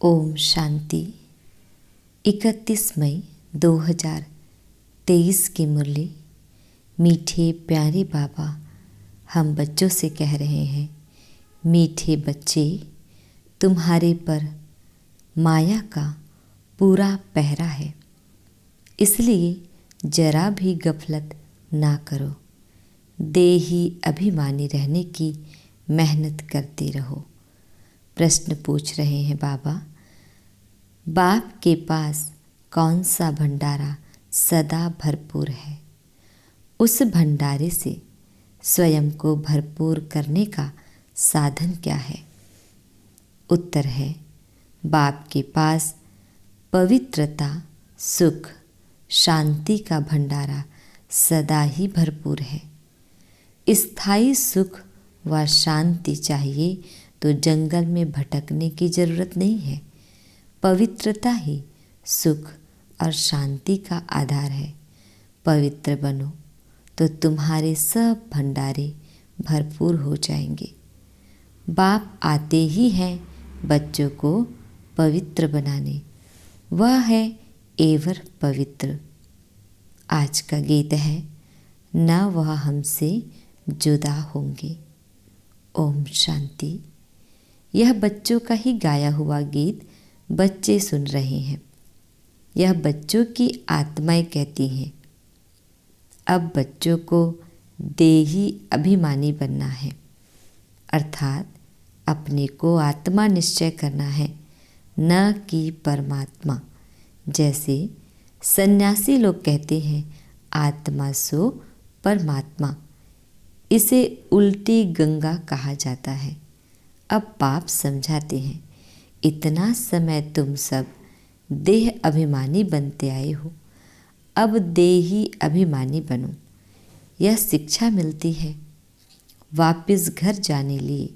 ओम शांति। 31 मई 2023 की मुरली। मीठे प्यारे बाबा हम बच्चों से कह रहे हैं, मीठे बच्चे, तुम्हारे पर माया का पूरा पहरा है, इसलिए जरा भी गफलत ना करो। देही अभिमानी रहने की मेहनत करते रहो। प्रश्न पूछ रहे हैं बाबा, बाप के पास कौन सा भंडारा सदा भरपूर है? उस भंडारे से स्वयं को भरपूर करने का साधन क्या है? उत्तर है, बाप के पास पवित्रता, सुख, शांति का भंडारा सदा ही भरपूर है। स्थायी सुख व शांति चाहिए तो जंगल में भटकने की जरूरत नहीं है। पवित्रता ही सुख और शांति का आधार है। पवित्र बनो तो तुम्हारे सब भंडारे भरपूर हो जाएंगे। बाप आते ही हैं बच्चों को पवित्र बनाने, वह है एवर पवित्र। आज का गीत है, न वह हमसे जुदा होंगे। ओम शांति। यह बच्चों का ही गाया हुआ गीत बच्चे सुन रहे हैं। यह बच्चों की आत्माएं कहती हैं। अब बच्चों को देही अभिमानी बनना है, अर्थात अपने को आत्मा निश्चय करना है, न कि परमात्मा। जैसे सन्यासी लोग कहते हैं, आत्मा सो परमात्मा। इसे उल्टी गंगा कहा जाता है। अब बाप समझाते हैं, इतना समय तुम सब देह अभिमानी बनते आए हो, अब देही अभिमानी बनो। यह शिक्षा मिलती है वापिस घर जाने लिए।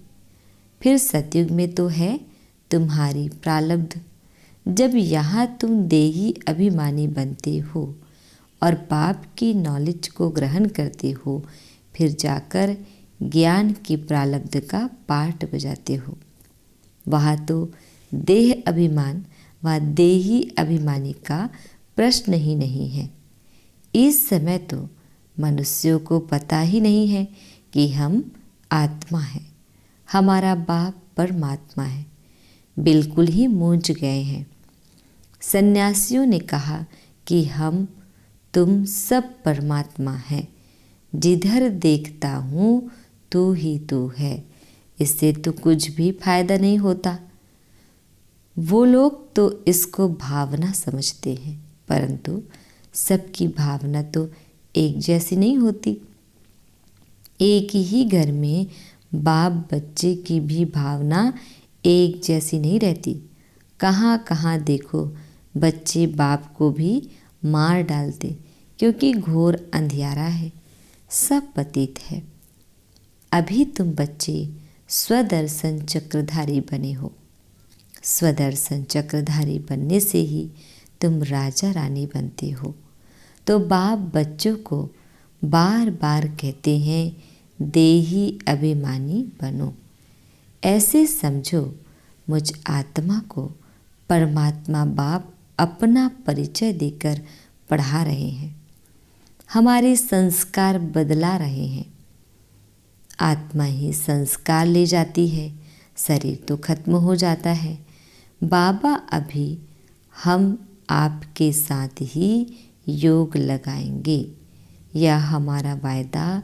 फिर सतयुग में तो है तुम्हारी प्रारब्ध। जब यहाँ तुम देही अभिमानी बनते हो और बाप की नॉलेज को ग्रहण करते हो, फिर जाकर ज्ञान की प्रारब्ध का पाठ बजाते हो। वहाँ तो देह अभिमान व देही अभिमानी का प्रश्न ही नहीं है। इस समय तो मनुष्यों को पता ही नहीं है कि हम आत्मा हैं, हमारा बाप परमात्मा है। बिल्कुल ही मूंझ गए हैं। सन्यासियों ने कहा कि हम तुम सब परमात्मा हैं, जिधर देखता हूँ तू ही तू है। इससे तो कुछ भी फायदा नहीं होता। वो लोग तो इसको भावना समझते हैं, परंतु सबकी भावना तो एक जैसी नहीं होती। एक ही घर में बाप बच्चे की भी भावना एक जैसी नहीं रहती। कहाँ कहाँ देखो बच्चे बाप को भी मार डालते, क्योंकि घोर अंधियारा है, सब पतित है। अभी तुम बच्चे स्वदर्शन चक्रधारी बने हो। स्वदर्शन चक्रधारी बनने से ही तुम राजा रानी बनते हो। तो बाप बच्चों को बार बार कहते हैं, देही अभिमानी बनो। ऐसे समझो मुझ आत्मा को परमात्मा बाप अपना परिचय देकर पढ़ा रहे हैं, हमारे संस्कार बदला रहे हैं। आत्मा ही संस्कार ले जाती है, शरीर तो खत्म हो जाता है। बाबा अभी हम आपके साथ ही योग लगाएंगे, यह हमारा वायदा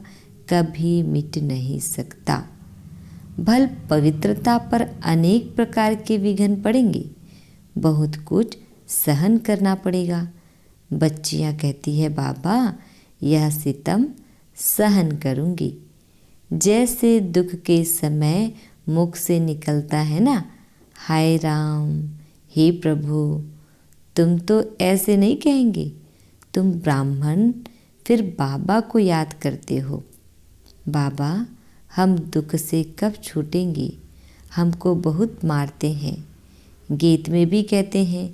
कभी मिट नहीं सकता। भल पवित्रता पर अनेक प्रकार के विघ्न पड़ेंगे, बहुत कुछ सहन करना पड़ेगा। बच्चियां कहती है, बाबा यह सितम सहन करूंगी। जैसे दुख के समय मुख से निकलता है ना, हाय राम, हे प्रभु, तुम तो ऐसे नहीं कहेंगे। तुम ब्राह्मण फिर बाबा को याद करते हो। बाबा हम दुख से कब छूटेंगे, हमको बहुत मारते हैं। गीत में भी कहते हैं,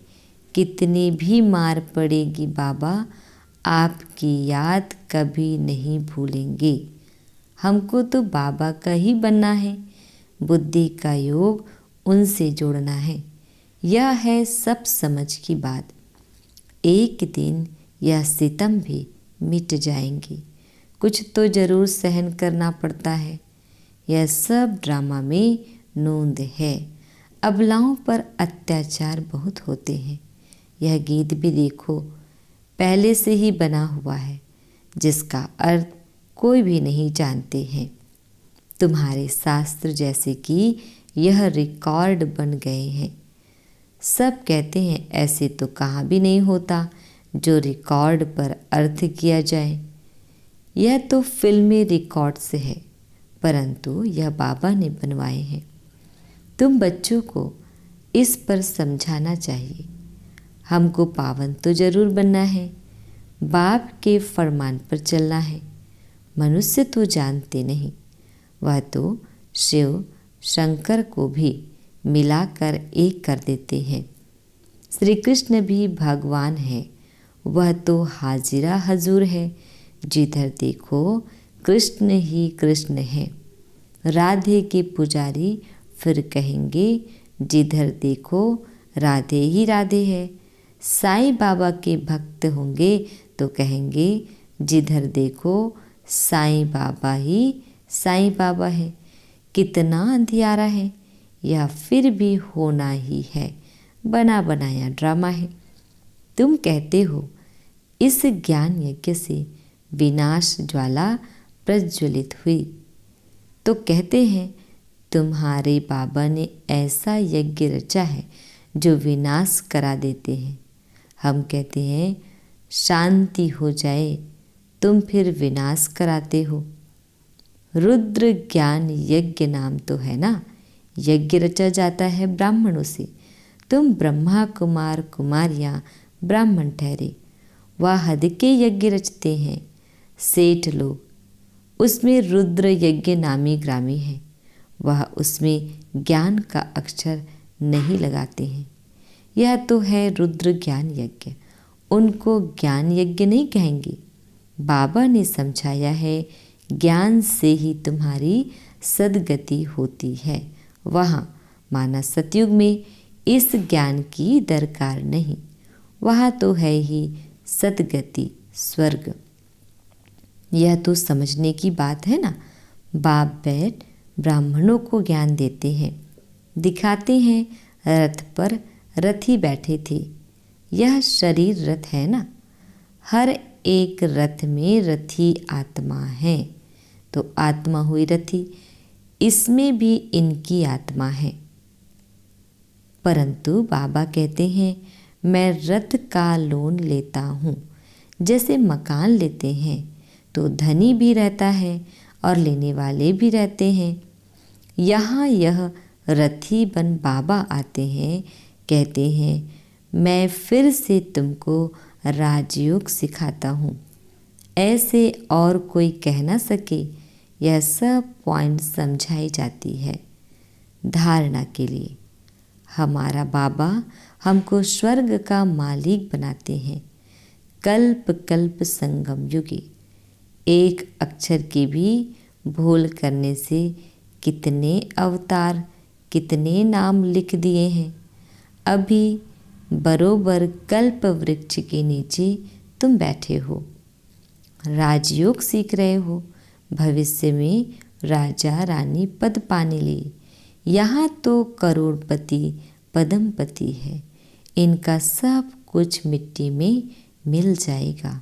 कितनी भी मार पड़ेगी बाबा, आपकी याद कभी नहीं भूलेंगे। हमको तो बाबा का ही बनना है, बुद्धि का योग उनसे जोड़ना है। यह है सब समझ की बात। एक दिन यह सितम भी मिट जाएंगी। कुछ तो जरूर सहन करना पड़ता है। यह सब ड्रामा में नोंद है। अबलाओं पर अत्याचार बहुत होते हैं। यह गीत भी देखो, पहले से ही बना हुआ है, जिसका अर्थ कोई भी नहीं जानते हैं। तुम्हारे शास्त्र जैसे कि यह रिकॉर्ड बन गए हैं। सब कहते हैं ऐसे तो कहाँ भी नहीं होता जो रिकॉर्ड पर अर्थ किया जाए। यह तो फिल्मी रिकॉर्ड से है, परंतु यह बाबा ने बनवाए हैं। तुम बच्चों को इस पर समझाना चाहिए। हमको पावन तो जरूर बनना है, बाप के फरमान पर चलना है। मनुष्य तो जानते नहीं, वह तो शिव शंकर को भी मिलाकर एक कर देते हैं। श्री कृष्ण भी भगवान है, वह तो हाजिरा हजूर है। जिधर देखो कृष्ण ही कृष्ण है। राधे के पुजारी फिर कहेंगे जिधर देखो राधे ही राधे है। साईं बाबा के भक्त होंगे तो कहेंगे जिधर देखो साईं बाबा ही साईं बाबा है। कितना अंधियारा है, यह फिर भी होना ही है, बना बनाया ड्रामा है। तुम कहते हो इस ज्ञान यज्ञ से विनाश ज्वाला प्रज्वलित हुई, तो कहते हैं तुम्हारे बाबा ने ऐसा यज्ञ रचा है जो विनाश करा देते हैं। हम कहते हैं शांति हो जाए, तुम फिर विनाश कराते हो। रुद्र ज्ञान यज्ञ नाम तो है ना। यज्ञ रचा जाता है ब्राह्मणों से। तुम ब्रह्मा कुमार कुमारियाँ ब्राह्मण ठहरे, वह हद के यज्ञ रचते हैं सेठ लोग। उसमें रुद्र यज्ञ नामी ग्रामी है, वह उसमें ज्ञान का अक्षर नहीं लगाते हैं। यह तो है रुद्र ज्ञान यज्ञ, उनको ज्ञान यज्ञ नहीं कहेंगे। बाबा ने समझाया है ज्ञान से ही तुम्हारी सदगति होती है। वहाँ माना सतयुग में इस ज्ञान की दरकार नहीं, वहाँ तो है ही सदगति स्वर्ग। यह तो समझने की बात है ना। बाप बैठ ब्राह्मणों को ज्ञान देते हैं, दिखाते हैं रथ पर रथी बैठे थे। यह शरीर रथ है ना। हर एक रथ में रथी आत्मा है, तो आत्मा हुई रथी, इसमें भी इनकी आत्मा है। परंतु बाबा कहते हैं मैं रथ का लोन लेता हूँ। जैसे मकान लेते हैं तो धनी भी रहता है और लेने वाले भी रहते हैं। यहाँ यह रथी बन बाबा आते हैं, कहते हैं मैं फिर से तुमको राजयोग सिखाता हूँ। ऐसे और कोई कह ना सके। यह सब पॉइंट समझाई जाती है धारणा के लिए। हमारा बाबा हमको स्वर्ग का मालिक बनाते हैं। कल्प कल्प संगम युगी। एक अक्षर की भी भूल करने से कितने अवतार, कितने नाम लिख दिए हैं। अभी बरोबर कल्प वृक्ष के नीचे तुम बैठे हो, राजयोग सीख रहे हो। भविष्य में राजा रानी पद पाने ले। यहाँ तो करोड़पति पद्मपति है, इनका सब कुछ मिट्टी में मिल जाएगा।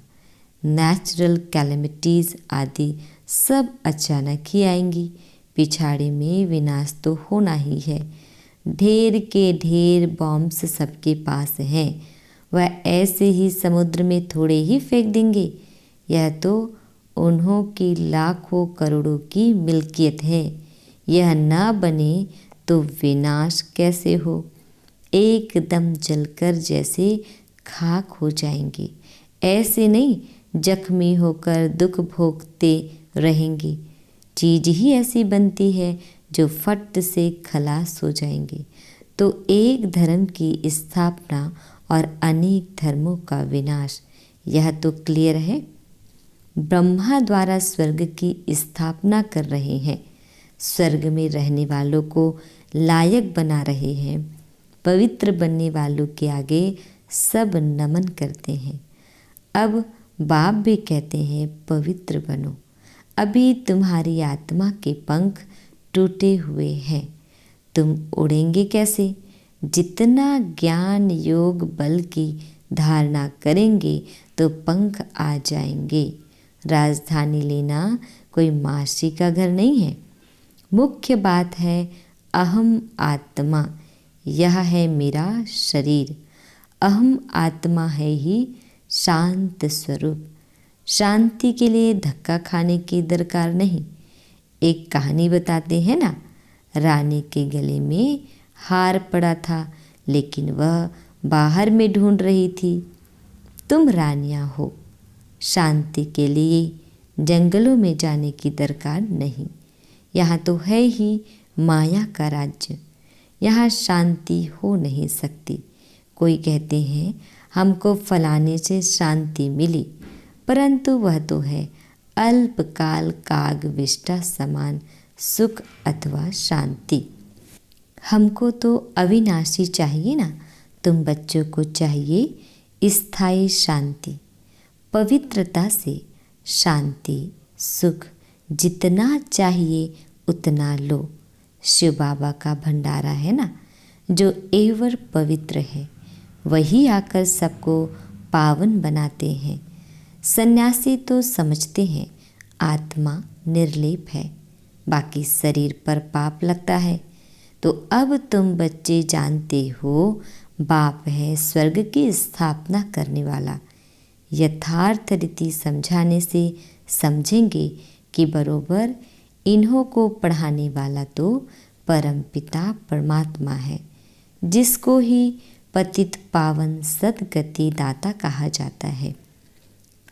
नेचुरल कैलेमिटीज़ आदि सब अचानक ही आएंगी। पिछाड़ी में विनाश तो होना ही है। ढेर के ढेर बॉम्ब्स सबके पास हैं, वह ऐसे ही समुद्र में थोड़े ही फेंक देंगे। यह तो उन्हों की लाखों करोड़ों की मिल्कियत है। यह ना बने तो विनाश कैसे हो। एकदम जलकर जैसे खाक हो जाएंगे। ऐसे नहीं जख्मी होकर दुख भोगते रहेंगे। चीज़ ही ऐसी बनती है जो फट से खलास हो जाएंगे। तो एक धर्म की स्थापना और अनेक धर्मों का विनाश, यह तो क्लियर है। ब्रह्मा द्वारा स्वर्ग की स्थापना कर रहे हैं, स्वर्ग में रहने वालों को लायक बना रहे हैं। पवित्र बनने वालों के आगे सब नमन करते हैं। अब बाप भी कहते हैं पवित्र बनो। अभी तुम्हारी आत्मा के पंख टूटे हुए हैं, तुम उड़ेंगे कैसे? जितना ज्ञान योग बल की धारणा करेंगे तो पंख आ जाएंगे। राजधानी लेना कोई मासी का घर नहीं है। मुख्य बात है अहम आत्मा, यह है मेरा शरीर। अहम आत्मा है ही शांत स्वरूप। शांति के लिए धक्का खाने की दरकार नहीं। एक कहानी बताते हैं ना, रानी के गले में हार पड़ा था, लेकिन वह बाहर में ढूंढ रही थी। तुम रानियां हो, शांति के लिए जंगलों में जाने की दरकार नहीं। यहाँ तो है ही माया का राज्य, यहाँ शांति हो नहीं सकती। कोई कहते हैं हमको फलाने से शांति मिली, परंतु वह तो है अल्पकाल काग विष्टा समान सुख अथवा शांति। हमको तो अविनाशी चाहिए ना। तुम बच्चों को चाहिए स्थायी शांति। पवित्रता से शांति सुख जितना चाहिए उतना लो। शिव बाबा का भंडारा है ना, जो एवर पवित्र है, वही आकर सबको पावन बनाते हैं। सन्यासी तो समझते हैं आत्मा निर्लेप है, बाकी शरीर पर पाप लगता है। तो अब तुम बच्चे जानते हो बाप है स्वर्ग की स्थापना करने वाला। यथार्थ रीति समझाने से समझेंगे कि बरोबर इन्हों को पढ़ाने वाला तो परमपिता परमात्मा है, जिसको ही पतित पावन सद्गति दाता कहा जाता है।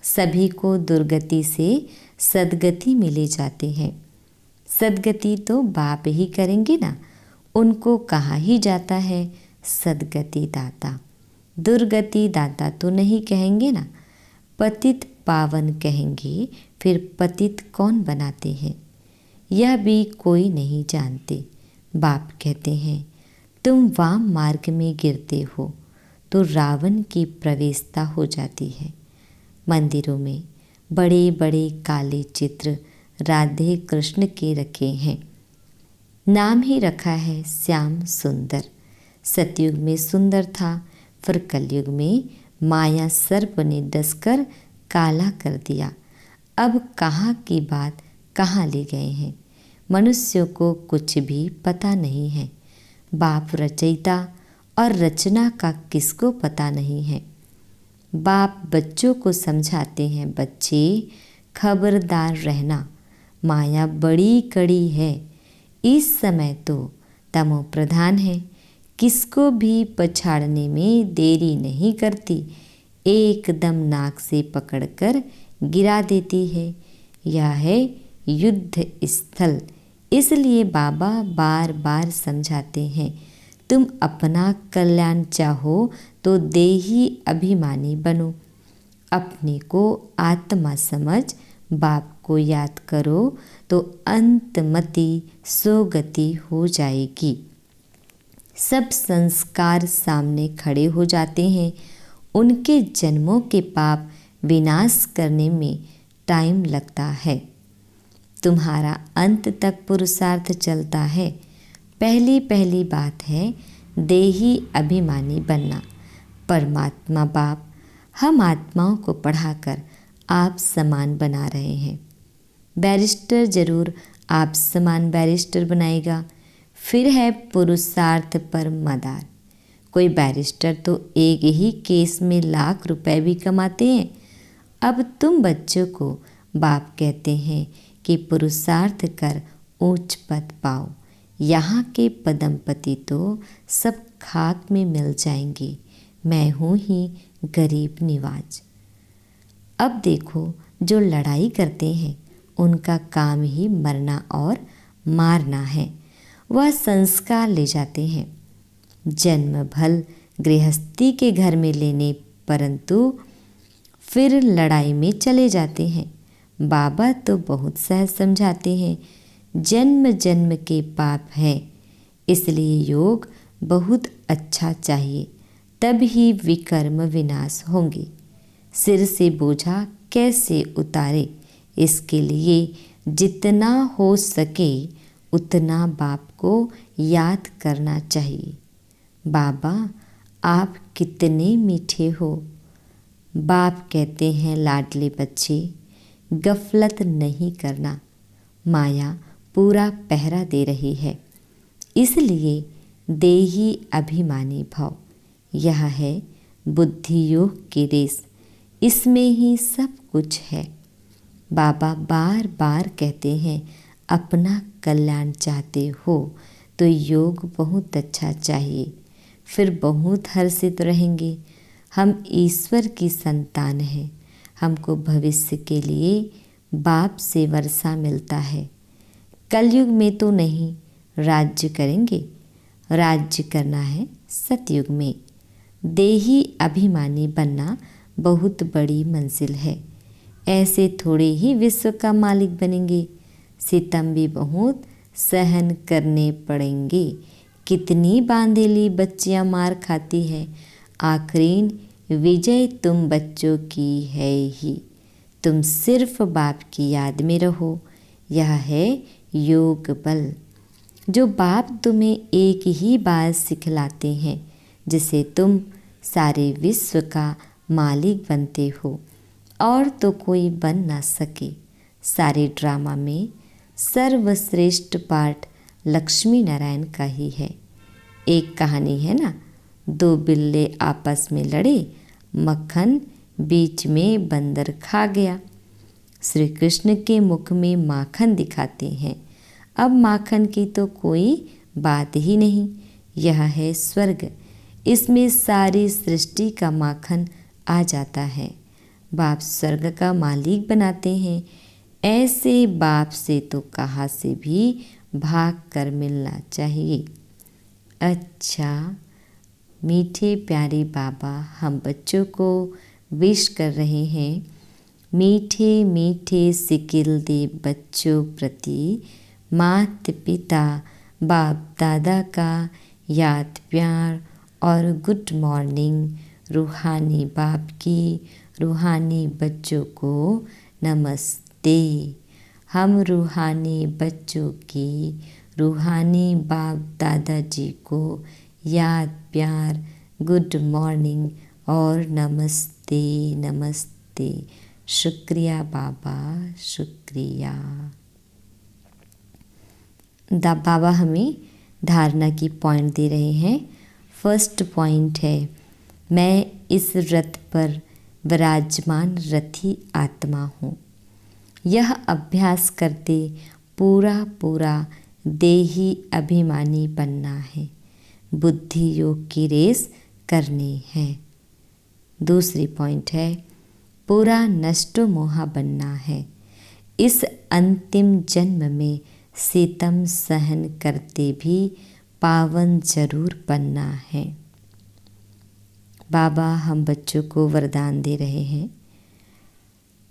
सभी को दुर्गति से सद्गति में ले जाते हैं। सद्गति तो बाप ही करेंगे ना, उनको कहा ही जाता है सद्गति दाता। दुर्गति दाता तो नहीं कहेंगे ना, पतित पावन कहेंगे। फिर पतित कौन बनाते हैं यह भी कोई नहीं जानते। बाप कहते हैं तुम वाम मार्ग में गिरते हो तो रावण की प्रवेशता हो जाती है। मंदिरों में बड़े बड़े काले चित्र राधे कृष्ण के रखे हैं। नाम ही रखा है श्याम सुंदर। सतयुग में सुंदर था, फिर कलयुग में माया सर्प ने डसकर काला कर दिया। अब कहाँ की बात कहाँ ले गए हैं, मनुष्यों को कुछ भी पता नहीं है। बाप रचयिता और रचना का किसको पता नहीं है। बाप बच्चों को समझाते हैं, बच्चे खबरदार रहना, माया बड़ी कड़ी है। इस समय तो तमो प्रधान है, किसको भी पछाड़ने में देरी नहीं करती, एकदम नाक से पकड़कर गिरा देती है। यह है युद्ध स्थल। इसलिए बाबा बार बार समझाते हैं, तुम अपना कल्याण चाहो तो देही अभिमानी बनो। अपने को आत्मा समझ बाप को याद करो तो अंतमति सोगति हो जाएगी। सब संस्कार सामने खड़े हो जाते हैं। उनके जन्मों के पाप विनाश करने में टाइम लगता है। तुम्हारा अंत तक पुरुषार्थ चलता है। पहली पहली बात है देही अभिमानी बनना। परमात्मा बाप हम आत्माओं को पढ़ाकर आप समान बना रहे हैं। बैरिस्टर जरूर आप समान बैरिस्टर बनाएगा। फिर है पुरुषार्थ पर मदार। कोई बैरिस्टर तो एक ही केस में लाख रुपए भी कमाते हैं। अब तुम बच्चों को बाप कहते हैं कि पुरुषार्थ कर ऊंच पद पाओ। यहाँ के पदमपति तो सब खाक में मिल जाएंगे, मैं हूँ ही गरीब निवाज। अब देखो जो लड़ाई करते हैं उनका काम ही मरना और मारना है। वह संस्कार ले जाते हैं, जन्म भल गृहस्थी के घर में लेने, परंतु फिर लड़ाई में चले जाते हैं। बाबा तो बहुत सहज समझाते हैं, जन्म जन्म के पाप है, इसलिए योग बहुत अच्छा चाहिए, तब ही विकर्म विनाश होंगे। सिर से बोझा कैसे उतारे, इसके लिए जितना हो सके उतना बाप को याद करना चाहिए। बाबा आप कितने मीठे हो। बाप कहते हैं लाडले बच्चे, गफलत नहीं करना, माया पूरा पहरा दे रही है, इसलिए देही अभिमानी भाव। यह है बुद्धि योग की रेस, इसमें ही सब कुछ है। बाबा बार बार कहते हैं अपना कल्याण चाहते हो तो योग बहुत अच्छा चाहिए, फिर बहुत हर्षित रहेंगे। हम ईश्वर की संतान हैं, हमको भविष्य के लिए बाप से वर्षा मिलता है। कलयुग में तो नहीं, राज्य करेंगे, राज्य करना है सतयुग में। देही अभिमानी बनना बहुत बड़ी मंजिल है, ऐसे थोड़े ही विश्व का मालिक बनेंगे। सितम भी बहुत सहन करने पड़ेंगे। कितनी बांधेली बच्चियां मार खाती है, आखिरीन विजय तुम बच्चों की है ही। तुम सिर्फ बाप की याद में रहो, यह है योग बल। जो बाप तुम्हें एक ही बात सिखलाते हैं, जिसे तुम सारे विश्व का मालिक बनते हो और तो कोई बन ना सके। सारे ड्रामा में सर्वश्रेष्ठ पार्ट लक्ष्मी नारायण का ही है। एक कहानी है ना, दो बिल्ले आपस में लड़े, मक्खन बीच में बंदर खा गया। श्री कृष्ण के मुख में माखन दिखाते हैं। अब माखन की तो कोई बात ही नहीं, यह है स्वर्ग, इसमें सारी सृष्टि का माखन आ जाता है। बाप स्वर्ग का मालिक बनाते हैं, ऐसे बाप से तो कहाँ से भी भाग कर मिलना चाहिए। अच्छा, मीठे प्यारे बाबा हम बच्चों को विश कर रहे हैं, मीठे मीठे सिकिल दे बच्चों प्रति माता पिता बाप दादा का याद प्यार और गुड मॉर्निंग। रूहानी बाप की रूहानी बच्चों को नमस्ते। हम रूहानी बच्चों की रूहानी बाप दादाजी को याद प्यार गुड मॉर्निंग और नमस्ते नमस्ते। शुक्रिया बाबा, शुक्रिया। बाबा हमें धारणा की पॉइंट दे रहे हैं। फर्स्ट पॉइंट है, मैं इस रथ पर विराजमान रथी आत्मा हूँ। यह अभ्यास करते पूरा पूरा देही अभिमानी बनना है, बुद्धि योग की रेस करनी है। दूसरी पॉइंट है, पूरा नष्टो मोहा बनना है। इस अंतिम जन्म में सितम सहन करते भी पावन जरूर बनना है। बाबा हम बच्चों को वरदान दे रहे हैं,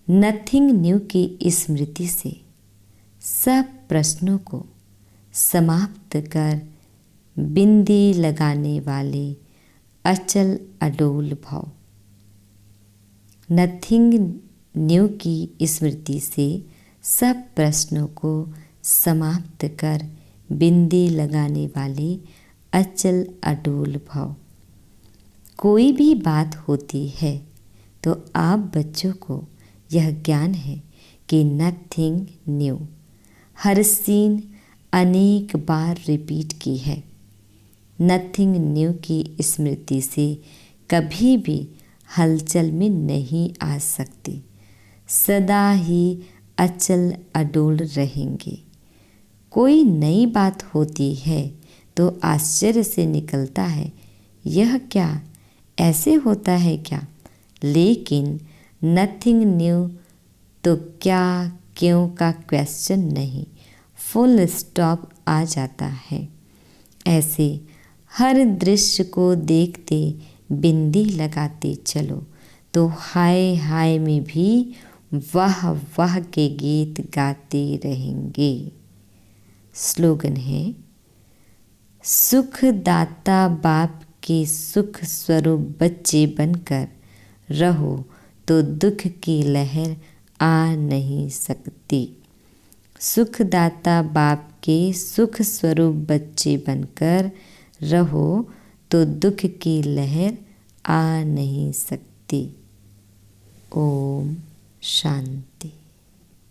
नथिंग न्यू की स्मृति से सब प्रश्नों को समाप्त कर बिंदी लगाने वाले अचल अडोल भाव। नथिंग न्यू की स्मृति से सब प्रश्नों को समाप्त कर बिंदी लगाने वाले अचल अडोल भाव। कोई भी बात होती है तो आप बच्चों को यह ज्ञान है कि नथिंग न्यू। हर सीन अनेक बार रिपीट की है। नथिंग न्यू की स्मृति से कभी भी हलचल में नहीं आ सकती, सदा ही अचल अडोल रहेंगे। कोई नई बात होती है तो आश्चर्य से निकलता है, यह क्या, ऐसे होता है क्या। लेकिन नथिंग न्यू तो क्या क्यों का क्वेश्चन नहीं, फुल स्टॉप आ जाता है। ऐसे हर दृश्य को देखते बिंदी लगाते चलो तो हाय हाय में भी वाह वाह के गीत गाते रहेंगे। स्लोगन है, सुखदाता बाप के सुख स्वरूप बच्चे बनकर रहो तो दुख की लहर आ नहीं सकती। सुखदाता बाप के सुख स्वरूप बच्चे बनकर रहो तो दुख की लहर आ नहीं सकती। ओम शांति।